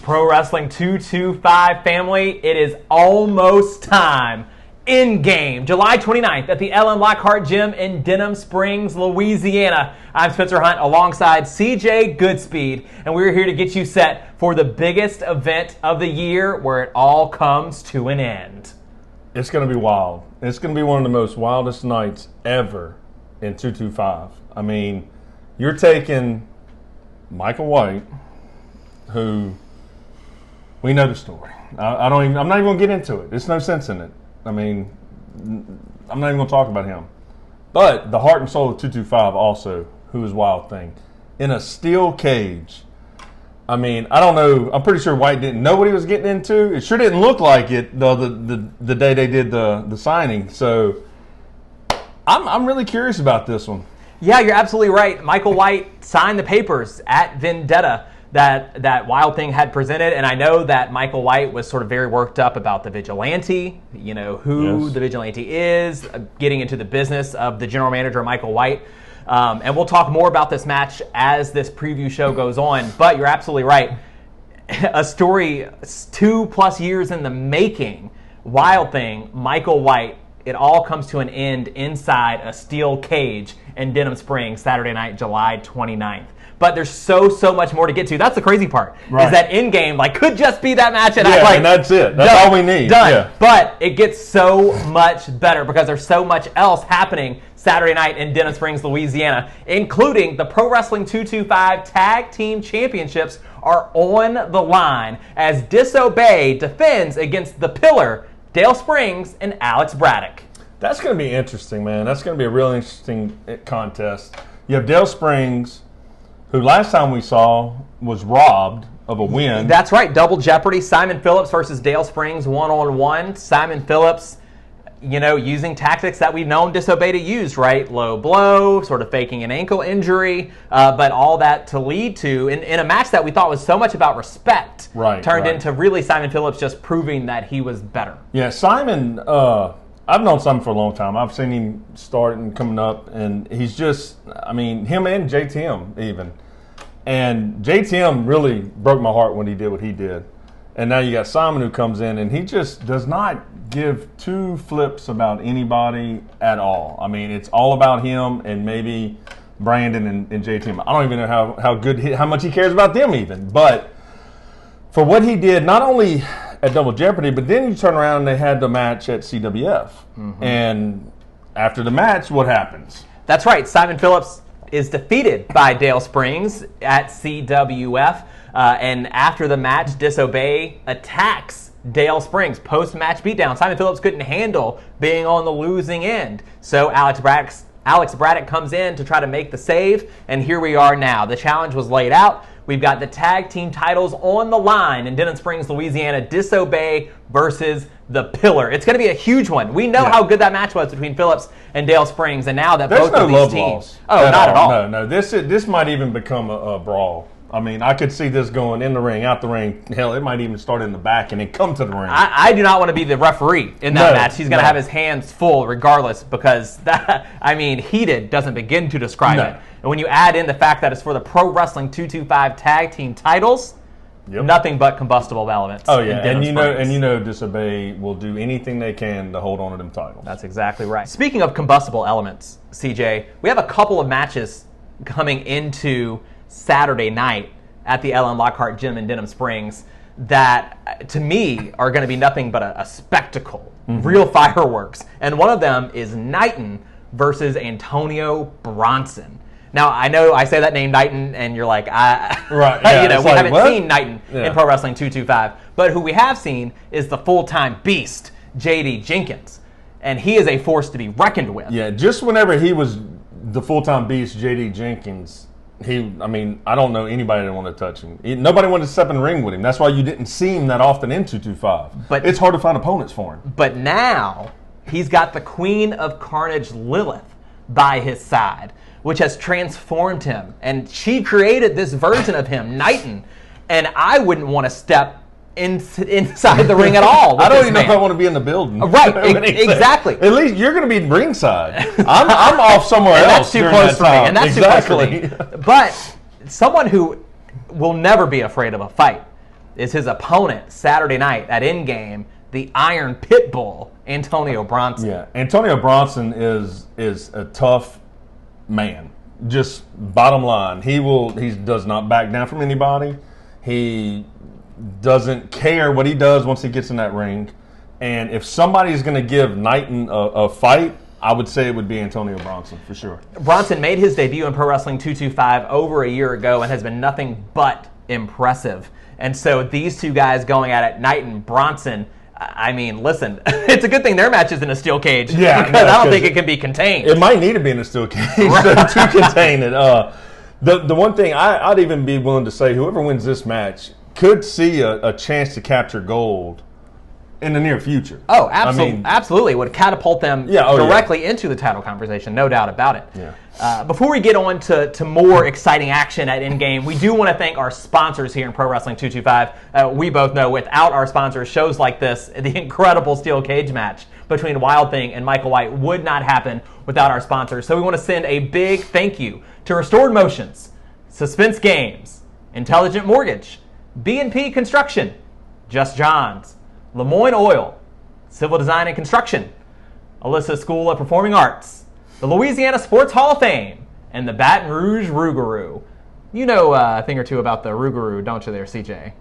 Pro Wrestling 225 family, it is almost time. ENDGAME, July 29th at the Lockhart Gym in Denham Springs, Louisiana. I'm Spenser Hunt alongside CJ Goodspeed, and we're here to get you set for the biggest event of the year where it all comes to an end. It's going to be wild. It's going to be one of the most wildest nights ever in 225. I mean, you're taking Michael White, who we know the story. I'm not even going to get into it. There's no sense in it. I mean, I'm not even going to talk about him. But the heart and soul of 225 also, who is Wild Thing, in a steel cage. I mean, I don't know. I'm pretty sure White didn't know what he was getting into. It sure didn't look like it the day they did the signing. So I'm really curious about this one. Yeah, you're absolutely right. Michael White signed the papers at Vendetta that Wild Thing had presented, and I know that Michael White was sort of very worked up about the vigilante, who the vigilante is, getting into the business of the general manager, Michael White. And we'll talk more about this match as this preview show goes on, but you're absolutely right. A story 2+ years in the making, Wild Thing, Michael White, it all comes to an end inside a steel cage in Denham Springs, Saturday night, July 29th. But there's so much more to get to. That's the crazy part. Right. Is that ENDGAME could just be that match, and and that's it. That's all we need. Done. Yeah. But it gets so much better because there's so much else happening Saturday night in Denham Springs, Louisiana, including the Pro Wrestling 225 Tag Team Championships are on the line as Disobey defends against The Pillar, Dale Springs, and Alex Braddock. That's going to be interesting, man. That's going to be a real interesting contest. You have Dale Springs, who last time we saw was robbed of a win. That's right, double jeopardy. Simon Phillips versus Dale Springs, one-on-one. Simon Phillips, using tactics that we've known Disobey to use, right? Low blow, sort of faking an ankle injury, but all that to lead to, in a match that we thought was so much about respect, turned into really Simon Phillips just proving that he was better. Yeah, Simon, I've known Simon for a long time. I've seen him start and coming up, and he's just, him and JTM even. And JTM really broke my heart when he did what he did. And now you got Simon who comes in, and he just does not give two flips about anybody at all. It's all about him and maybe Brandon and JTM. I don't even know how much he cares about them even. But for what he did, not only at Double Jeopardy, but then you turn around and they had the match at CWF. Mm-hmm. And after the match, what happens? That's right. Simon Phillips is defeated by Dale Springs at CWF. And after the match, Disobey attacks Dale Springs. Post-match beatdown. Simon Phillips couldn't handle being on the losing end. So Alex Braddock comes in to try to make the save. And here we are now. The challenge was laid out. We've got the tag team titles on the line in Denham Springs, Louisiana. Disobey versus The Pillar. It's going to be a huge one. We know how good that match was between Phillips and Dale Springs, and now that both of these teams. Not at all. No. This might even become a brawl. I could see this going in the ring, out the ring. Hell, it might even start in the back and then come to the ring. I do not want to be the referee in that match. He's going to have his hands full regardless because heated doesn't begin to describe it. And when you add in the fact that it's for the Pro Wrestling 225 Tag Team titles, nothing but combustible elements. Oh yeah, and Disobey will do anything they can to hold on to them titles. That's exactly right. Speaking of combustible elements, CJ, we have a couple of matches coming into Saturday night at the Lockhart Gym in Denham Springs that, to me, are going to be nothing but a spectacle, real fireworks. And one of them is Knighton versus Antonio Bronson. Now, I know I say that name Knighton, and you're like, we haven't seen Knighton in Pro Wrestling 225. But who we have seen is the full-time beast, J.D. Jenkins. And he is a force to be reckoned with. Yeah, just whenever he was the full-time beast, J.D. Jenkins, I don't know anybody that wanted to touch him. Nobody wanted to step in the ring with him. That's why you didn't see him that often in 225. But it's hard to find opponents for him. But now, he's got the Queen of Carnage, Lilith, by his side, which has transformed him. And she created this version of him, Knighton. And I wouldn't want to step inside the ring at all. I don't even know if I want to be in the building. Right, exactly. At least you're going to be ringside. I'm off somewhere else. That's too close for me. And that's too close for me. But someone who will never be afraid of a fight, is his opponent Saturday night at ENDGAME, the Iron Pitbull, Antonio Bronson. Yeah, Antonio Bronson is a tough man. Just bottom line, he does not back down from anybody. He doesn't care what he does once he gets in that ring. And if somebody's going to give Knighton a fight, I would say it would be Antonio Bronson for sure. Bronson made his debut in Pro Wrestling 225 over a year ago and has been nothing but impressive. And so these two guys going at it, Knighton, Bronson. I mean, listen, it's a good thing their match is in a steel cage because I don't think it can be contained. It might need to be in a steel cage to contain it. The one thing I'd even be willing to say, whoever wins this match could see a chance to capture gold in the near future. Oh, absolutely. I mean, absolutely. It would catapult them directly into the title conversation, no doubt about it. Yeah. Before we get on to more exciting action at ENDGAME, we do want to thank our sponsors here in Pro Wrestling 225. We both know without our sponsors, shows like this, the incredible steel cage match between Wild Thing and Michael White would not happen without our sponsors. So we want to send a big thank you to Restored Motions, Suspense Games, Intelligent Mortgage, B&P Construction, Just Johns, Lemoyne Oil, Civil Design and Construction, Alyssa School of Performing Arts, the Louisiana Sports Hall of Fame, and the Baton Rouge Rougarou. You know a thing or two about the Rougarou, don't you there, CJ?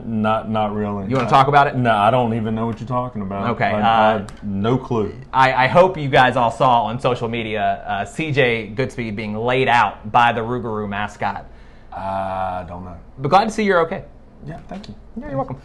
Not really. You want to talk about it? No, I don't even know what you're talking about. Okay. No clue. I hope you guys all saw on social media CJ Goodspeed being laid out by the Rougarou mascot. I don't know. But glad to see you're okay. Yeah, thank you. Yeah, you're welcome.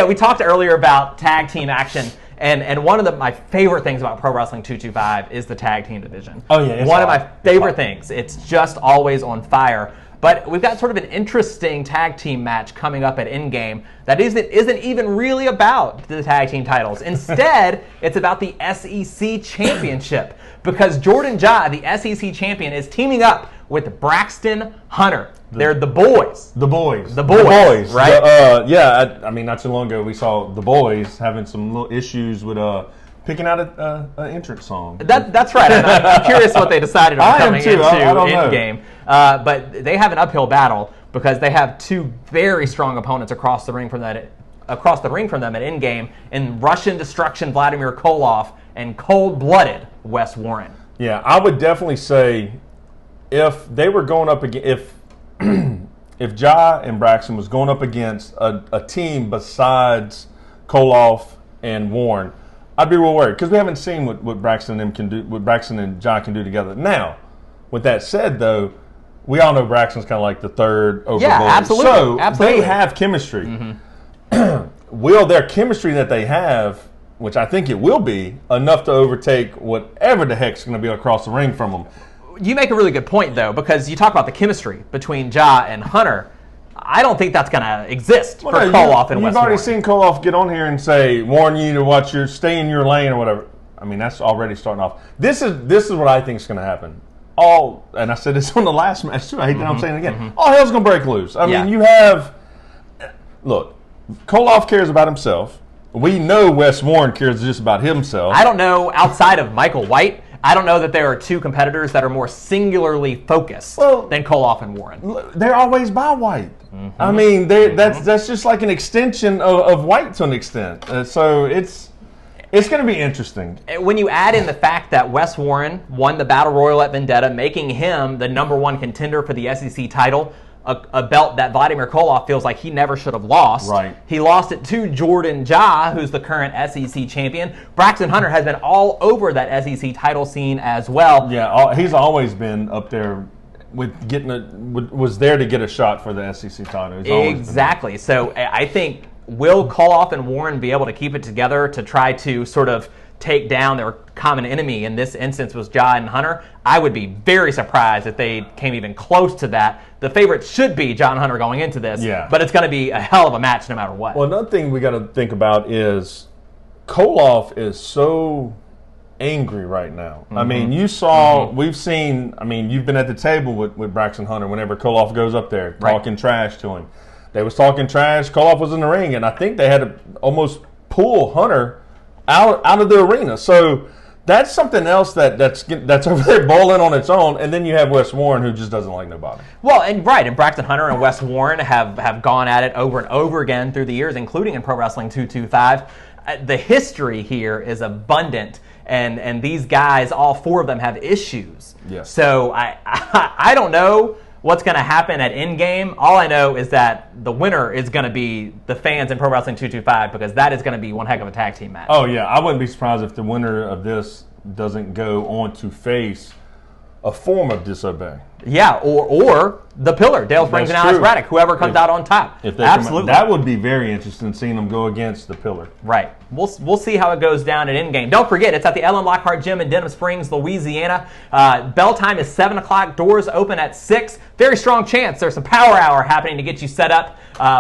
We talked earlier about tag team action, and one of my favorite things about Pro Wrestling 225 is the tag team division. Oh, yeah. One of my favorite things. It's just always on fire. But we've got sort of an interesting tag team match coming up at ENDGAME that isn't even really about the tag team titles. Instead, it's about the SEC Championship because Jordan Ja, the SEC champion, is teaming up with Braxton Hunter. They're the boys. The boys. Right? I mean, not too long ago, we saw the boys having some little issues with picking out an entrance song. That's right. I'm curious what they decided on coming into ENDGAME. But they have an uphill battle because they have two very strong opponents across the ring from them at ENDGAME in Russian Destruction Vladimir Koloff and Cold-Blooded Wes Warren. Yeah, I would definitely say if they were going up against if Ja and Braxton was going up against a team besides Koloff and Warren, I'd be real worried because we haven't seen what Braxton and Ja can do together. Now, with that said, though, we all know Braxton's kind of like the third overboard. Yeah, absolutely. So they have chemistry. Mm-hmm. Will their chemistry that they have, which I think it will be, enough to overtake whatever the heck's going to be across the ring from them? You make a really good point, though, because you talk about the chemistry between Ja and Hunter. I don't think that's going to exist for Koloff and Wes Warren. You've already seen Koloff get on here and say, "Warren, you need to watch stay in your lane," or whatever. I mean, that's already starting off. This is what I think is going to happen. And I said this on the last match too. I hate that I'm saying it again. Mm-hmm. All hell's going to break loose. I mean, you have Koloff cares about himself. We know Wes Warren cares just about himself. I don't know, outside of Michael White, I don't know that there are two competitors that are more singularly focused than Koloff and Warren. They're always by White. Mm-hmm. I mean, that's just like an extension of White to an extent. So it's going to be interesting. When you add in the fact that Wes Warren won the Battle Royal at Vendetta, making him the #1 contender for the SEC title, a belt that Vladimir Koloff feels like he never should have lost. Right. He lost it to Jordan Ja, who's the current SEC champion. Braxton Hunter has been all over that SEC title scene as well. Yeah, he's always been up there with was there to get a shot for the SEC title. Exactly. So I think will Koloff and Warren be able to keep it together to try to sort of take down their common enemy? In this instance was Ja and Hunter. I would be very surprised if they came even close to that. The favorites should be Ja and Hunter going into this, but it's going to be a hell of a match no matter what. Well, another thing we got to think about is Koloff is so angry right now. Mm-hmm. I mean, you saw, we've seen, I mean, you've been at the table with Braxton Hunter whenever Koloff goes up there talking trash to him. They was talking trash. Koloff was in the ring, and I think they had to almost pull Hunter out of the arena. So That's something else that's over there boiling on its own, and then you have Wes Warren, who just doesn't like nobody. Well, and Braxton Hunter and Wes Warren have gone at it over and over again through the years, including in Pro Wrestling 225. The history here is abundant, and these guys, all four of them, have issues. Yes. So I don't know what's going to happen at ENDGAME. All I know is that the winner is going to be the fans in Pro Wrestling 225, because that is going to be one heck of a tag team match. Oh, yeah. I wouldn't be surprised if the winner of this doesn't go on to face a form of disobey. Yeah, or the Pillar, Dale Springs and Alex Braddock, whoever comes out on top. Absolutely. That would be very interesting, seeing them go against the Pillar. Right. We'll see how it goes down at ENDGAME. Don't forget, it's at the Lockhart Gym in Denham Springs, Louisiana. Bell time is 7 o'clock. Doors open at 6. Very strong chance there's some power hour happening to get you set up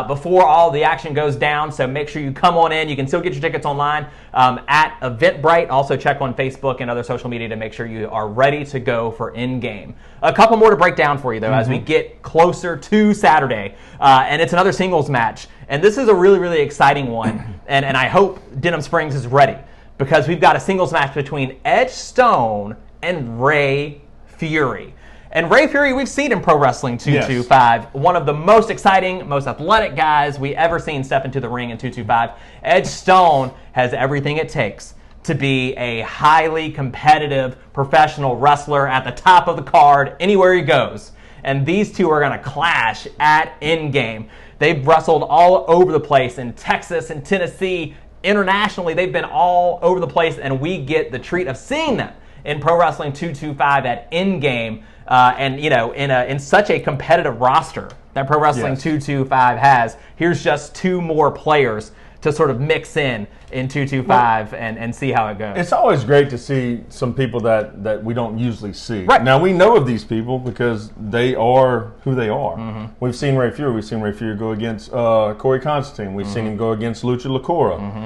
before all the action goes down. So make sure you come on in. You can still get your tickets online at Eventbrite. Also check on Facebook and other social media to make sure you are ready to go for ENDGAME. A couple more to break down for you, though, as we get closer to Saturday. And it's another singles match. And this is a really, really exciting one. And I hope Denham Springs is ready, because we've got a singles match between Edge Stone and Ray Fury. And Ray Fury, we've seen in Pro Wrestling 225, one of the most exciting, most athletic guys we ever seen step into the ring in 225. Edge Stone has everything it takes to be a highly competitive professional wrestler at the top of the card anywhere he goes. And these two are going to clash at ENDGAME. They've wrestled all over the place in Texas and Tennessee. Internationally, they've been all over the place, and we get the treat of seeing them in Pro Wrestling 225 at ENDGAME. And, you know, in such a competitive roster that Pro Wrestling 225 has, here's just two more players to sort of mix in 225 and see how it goes. It's always great to see some people that we don't usually see. Right. Now, we know of these people because they are who they are. Mm-hmm. We've seen Ray Fury. We've seen Ray Fury go against Corey Constantine. We've seen him go against Lucha Lacora. Mm-hmm.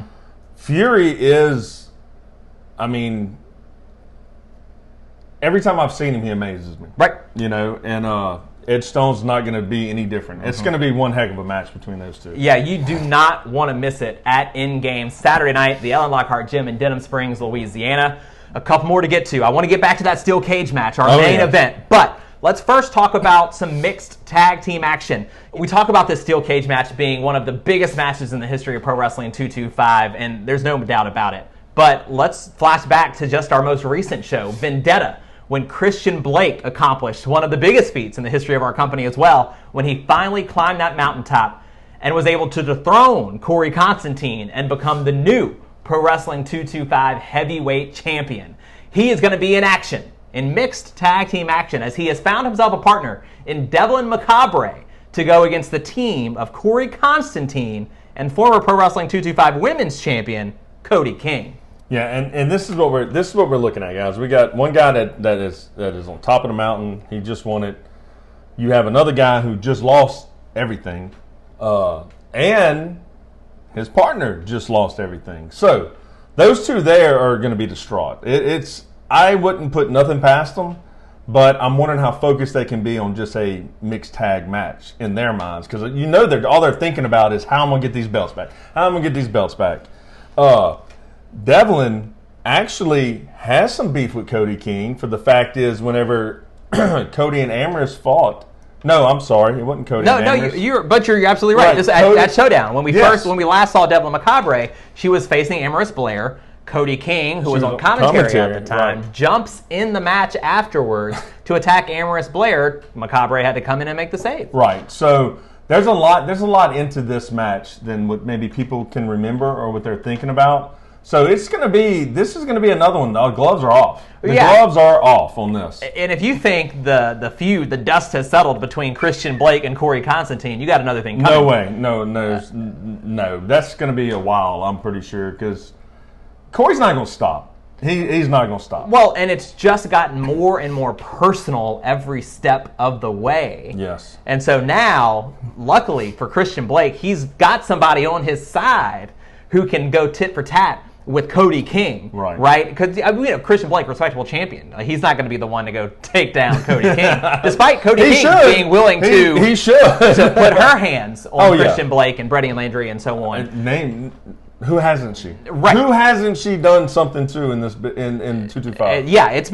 Fury is, I mean, every time I've seen him, he amazes me. Right. You know, and Edge Stone's not going to be any different. Mm-hmm. It's going to be one heck of a match between those two. Yeah, you do not want to miss it at ENDGAME Saturday night, the Lockhart Gym in Denham Springs, Louisiana. A couple more to get to. I want to get back to that steel cage match, our main event. But let's first talk about some mixed tag team action. We talk about this steel cage match being one of the biggest matches in the history of Pro Wrestling 225, and there's no doubt about it. But let's flash back to just our most recent show, Vendetta, when Christian Blake accomplished one of the biggest feats in the history of our company as well, when he finally climbed that mountaintop and was able to dethrone Corey Constantine and become the new Pro Wrestling 225 heavyweight champion. He is going to be in action, in mixed tag team action, as he has found himself a partner in Devlin Macabre to go against the team of Corey Constantine and former Pro Wrestling 225 women's champion, Cody King. Yeah, and this is what we're looking at, guys. We got one guy that is on top of the mountain. He just won it. You have another guy who just lost everything, and his partner just lost everything. So those two there are going to be distraught. I wouldn't put nothing past them, but I'm wondering how focused they can be on just a mixed tag match in their minds, because you know all they're thinking about is how I'm going to get these belts back. How I'm going to get these belts back. Devlin actually has some beef with Cody King. For the fact is, whenever Cody and Amherst fought, no, I'm sorry, it wasn't Cody. And Amherst. You're absolutely right. At Showdown, when we last saw Devlin Macabre, she was facing Amherst Blair. Cody King, who was on commentary at the time, jumps in the match afterwards to attack Amherst Blair. Macabre had to come in and make the save. Right. So there's a lot into this match than what maybe people can remember or what they're thinking about. So this is going to be another one. The gloves are off. Gloves are off on this. And if you think the feud, the dust has settled between Christian Blake and Corey Constantine, you got another thing coming. No way. No. That's going to be a while, I'm pretty sure, because Corey's not going to stop. He's not going to stop. Well, and it's just gotten more and more personal every step of the way. Yes. And so now, luckily for Christian Blake, he's got somebody on his side who can go tit for tat with Cody King, right? Because Christian Blake, respectable champion, he's not going to be the one to go take down Cody King, despite Cody King being willing to put her hands on Christian Blake and Brady and Landry and so on. Who hasn't she? Right. Who hasn't she done something to in this in 225? Yeah, it's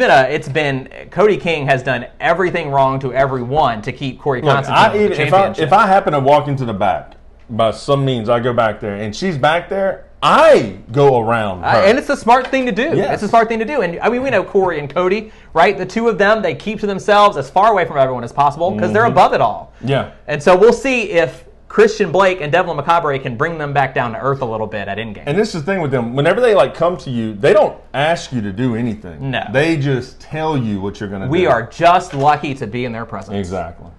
been Cody King has done everything wrong to everyone to keep Corey Constantine with the championship. If I happen to walk into the back by some means, I go back there and she's back there, I go around her. And it's a smart thing to do. Yes. It's a smart thing to do. And I mean, we know Corey and Cody, right? The two of them, they keep to themselves as far away from everyone as possible because they're above it all. Yeah. And so we'll see if Christian Blake and Devlin McCabre can bring them back down to earth a little bit at ENDGAME. And this is the thing with them. Whenever they come to you, they don't ask you to do anything. No. They just tell you what you're going to do. We are just lucky to be in their presence. Exactly.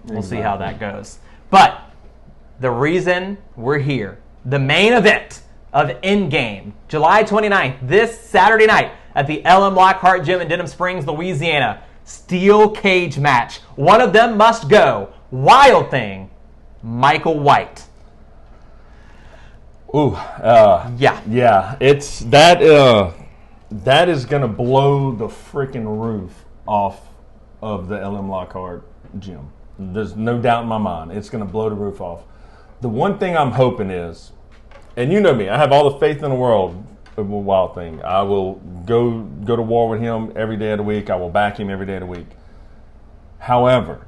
We'll see how that goes. But the reason we're here, the main event of ENDGAME, July 29th, this Saturday night at the LM Lockhart Gym in Denham Springs, Louisiana. Steel cage match. One of them must go. Wild Thing, Michael White. Ooh, yeah. It's that is gonna blow the freaking roof off of the LM Lockhart Gym. There's no doubt in my mind. It's gonna blow the roof off. The one thing I'm hoping is, and you know me, I have all the faith in the world of Wild Thing. I will go to war with him every day of the week. I will back him every day of the week. However,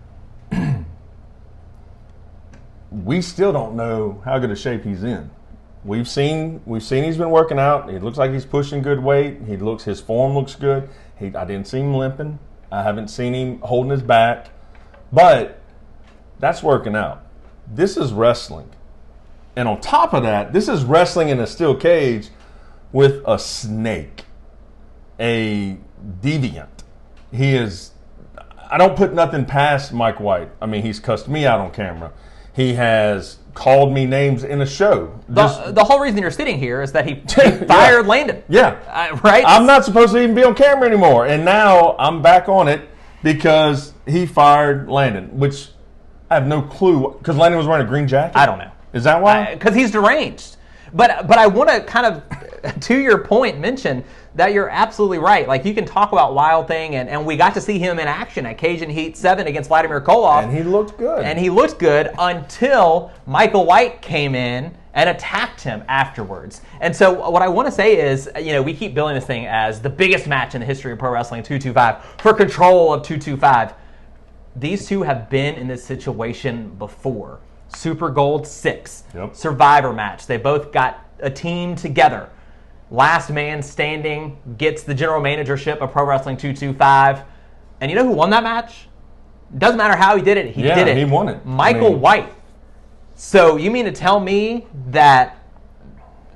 we still don't know how good a shape he's in. We've seen he's been working out. It looks like he's pushing good weight. His form looks good. I didn't see him limping. I haven't seen him holding his back. But that's working out. This is wrestling. And on top of that, this is wrestling in a steel cage with a snake, a deviant. I don't put nothing past Mike White. I mean, he's cussed me out on camera. He has called me names in a show. The whole reason you're sitting here is that he fired Landon. Yeah. Right? I'm not supposed to even be on camera anymore. And now I'm back on it because he fired Landon, which I have no clue. Because Landon was wearing a green jacket? I don't know. Is that why? Because he's deranged. But I want to kind of, to your point, mention that you're absolutely right. Like, you can talk about Wild Thing, and we got to see him in action at Cajun Heat 7 against Vladimir Koloff. And he looked good. And he looked good until Michael White came in and attacked him afterwards. And so what I want to say is, we keep billing this thing as the biggest match in the history of pro wrestling, 225, for control of 225. These two have been in this situation before. Super Gold 6, Yep. Survivor match. They both got a team together. Last man standing gets the general managership of Pro Wrestling 225. And you know who won that match? Doesn't matter how he did it. He did it. He won it. Michael White. So you mean to tell me that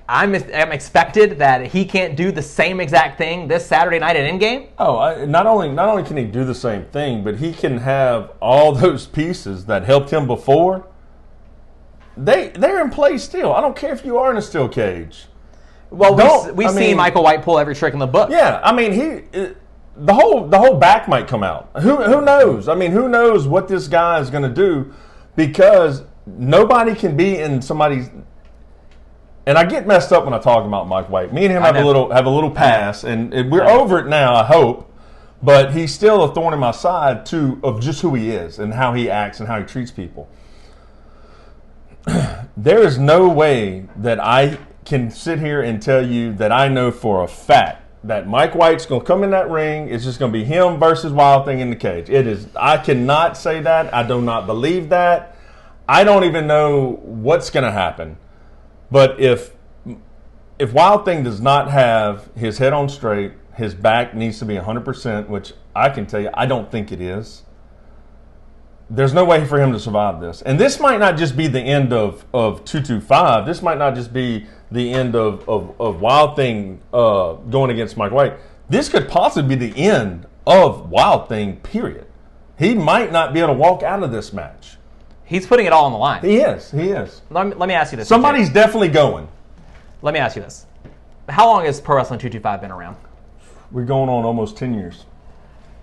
I'm expected that he can't do the same exact thing this Saturday night at ENDGAME? Oh, not only can he do the same thing, but he can have all those pieces that helped him before. They're in play still. I don't care if you are in a steel cage. Well, we've seen Michael White pull every trick in the book. Yeah, I mean, the whole back might come out. Who knows? I mean, who knows what this guy is going to do? Because nobody can be in somebody's. And I get messed up when I talk about Mike White. Me and him have a little pass, and we're over it now. I hope, but he's still a thorn in my side of just who he is and how he acts and how he treats people. There is no way that I can sit here and tell you that I know for a fact that Mike White's going to come in that ring. It's just going to be him versus Wild Thing in the cage. It is. I cannot say that. I do not believe that. I don't even know what's going to happen. But if Wild Thing does not have his head on straight, his back needs to be 100%, which I can tell you I don't think it is. There's no way for him to survive this. And this might not just be the end of 225. This might not just be the end of Wild Thing going against Mike White. This could possibly be the end of Wild Thing, period. He might not be able to walk out of this match. He's putting it all on the line. He is. Let me ask you this. Somebody's definitely going. Let me ask you this. How long has Pro Wrestling 225 been around? We're going on almost 10 years.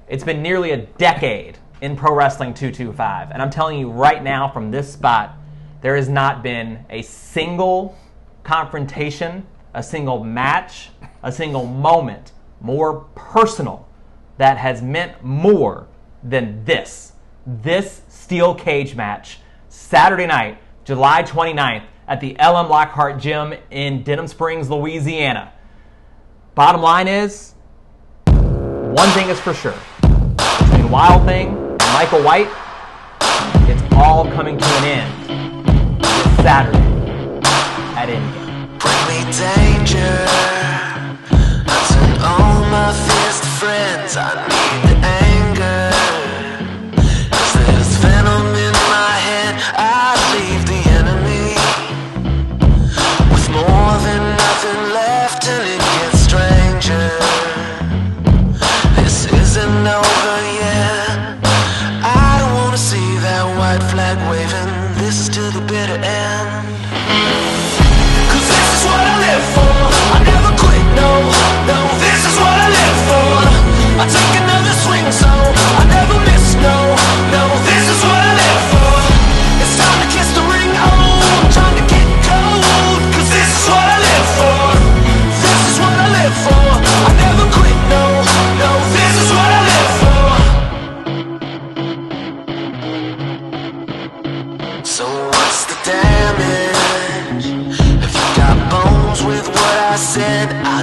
It's been nearly a decade in Pro Wrestling 225. And I'm telling you right now from this spot, there has not been a single confrontation, a single match, a single moment more personal that has meant more than this steel cage match Saturday night, July 29th at the LM Lockhart Gym in Denham Springs, Louisiana. Bottom line is, one thing is for sure. Between Wild Thing and Michael White, it's all coming to an end this Saturday at ENDGAME. Bring me danger. I turn all my fears to friends. I need the anger. 'Cause there's venom in my head. I leave the enemy with more than nothing left, and it gets stranger. This isn't over yet. I don't wanna see that white flag waving. This is to the bitter end. 'Cause this is what I live for. I never quit, no, no. This is what I live for. I take another swing, so I never miss, no, no. This is what I live for. It's time to kiss the ring, oh, I'm trying to get cold. 'Cause this is what I live for. This is what I live for. I never quit, no, no. This is what I live for. So what's the damage? If you got bones with what I said, I